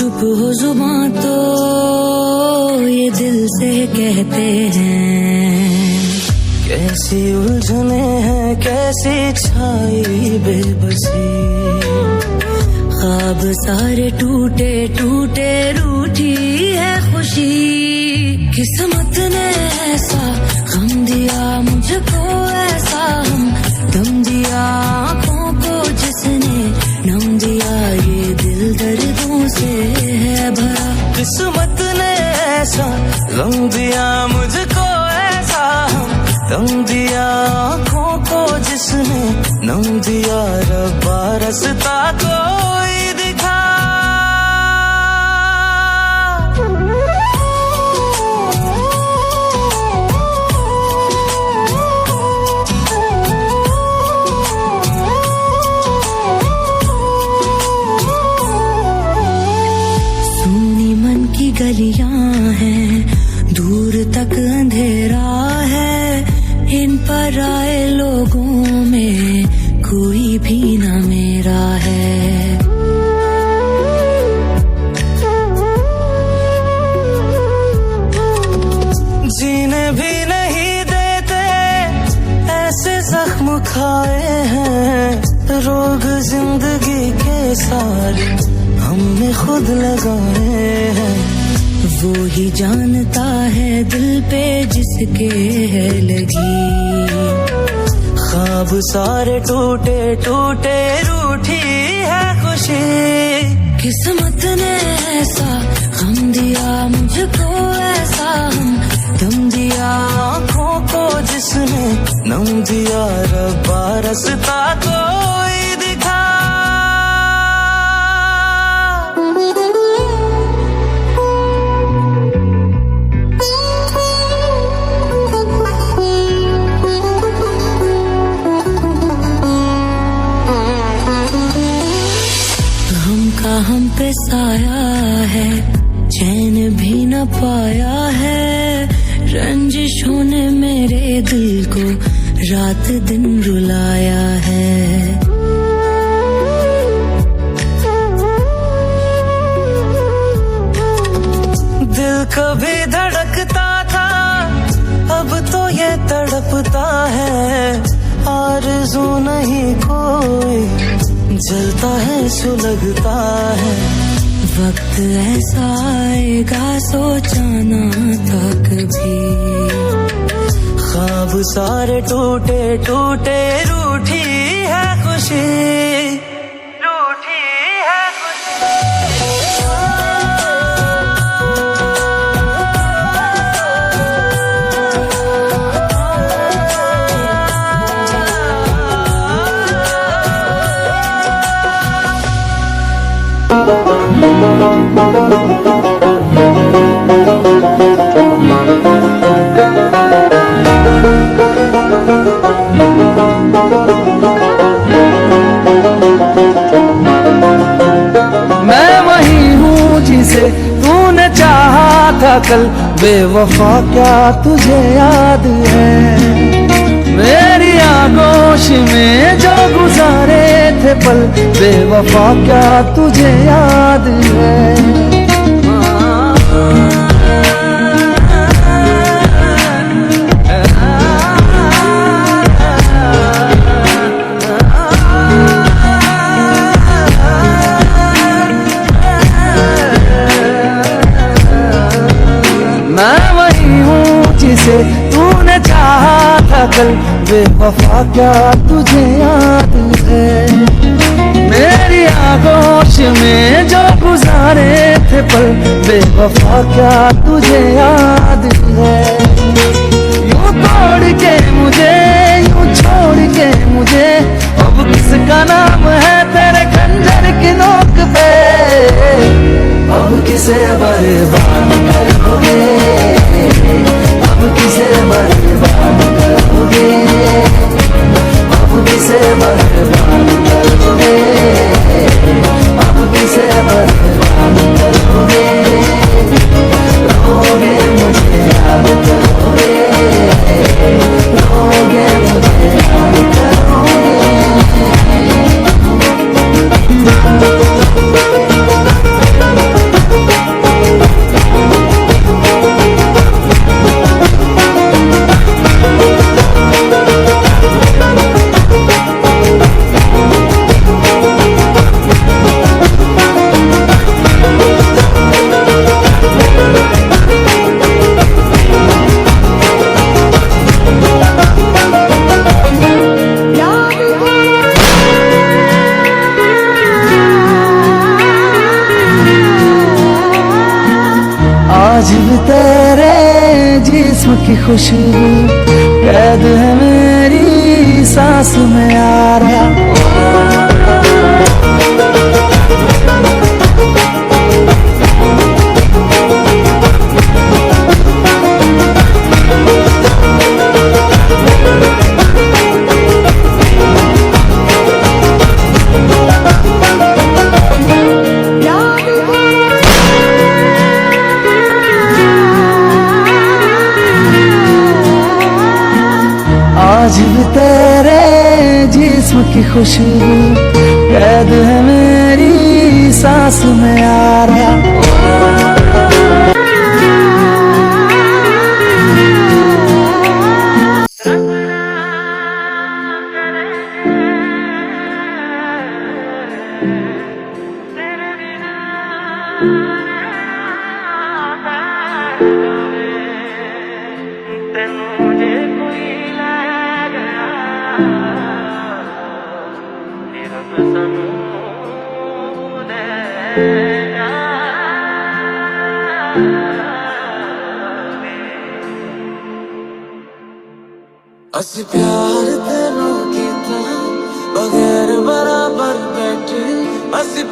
चुप हो जुबां तो ये दिल से कहते हैं। कैसी उलझने हैं, कैसी छाई बेबसी, ख्वाब सारे टूटे टूटे, रूठी है खुशी। किस्मत ने ऐसा गम दिया मुझको, ऐसा हम दम दिया आँखों को जिसने नम दिया, ये दिल दर्दों से है भरा। किस्मत ने ऐसा गम दिया मुझको, ऐसा हम दम दिया आँखों को जिसने नम दिया, रब्बा रास्ता कोई दिखा। सुनी मन की गलियां हैं, दूर तक अंधेरा है, इन पर आए लोगों में कोई भी न मेरा है। जीने भी नहीं देते ऐसे जख्म खाए हैं, रोग जिंदगी के सारे हमने खुद लगाए हैं। वो ही जानता है दिल पे जिसके है लगी, ख्वाब सारे टूटे टूटे, रूठी है खुशी। किस्मत ने ऐसा गम दिया मुझको, ऐसा हम दम दिया आँखों को जिसने नम दिया, रब्बा रास्ता कोई दिखा। हम पे साया है, चैन भी न पाया है, रंजिशों ने मेरे दिल को रात दिन रुलाया है। दिल कभी धड़कता था, अब तो ये तड़पता है, आरज़ू नहीं कोई, जलता है सुलगता है। वक्त ऐसा आएगा सोचा ना था कभी, ख्वाब सारे टूटे टूटे, रूठी है खुशी, रूठी है मैं वही हूँ जिसे तूने चाहा था कल, बेवफा क्या तुझे याद है? मेरी आगोश में जो गुजारे थे पल, बेवफा क्या तुझे याद है? मैं वही हूँ जिसे तूने चाहा था कल, बेवफा क्या तुझे याद है? मेरी आगोश में जो गुजारे थे पल, बेवफा क्या तुझे याद है? यूं तोड़ के मुझे, यूं छोड़ के मुझे, अब किसका नाम है तेरे खंजर की नोक पे? अब किसे बर्बाद करोगे, अब किसे बर्बाद करोगे, अब किसे बर्बाद करोगे, अब किसे बर्बाद करोगे? रोगे मुझे याद करोगे, रोगे मुझे याद करोगे। आज भी तेरे जिस्म की खुशबू कैद है मेरी सांस में यारा। आज भी तेरे जिस्म की खुशबू कैद है मेरी सांस में यारा। ਅਸੀਂ ਪਿਆਰ ਤੈਨੂੰ ਕੀਤਾ ਬਗੈਰ ਬਰਾਬਰ ਬੈਠੇ ਅਸੀਂ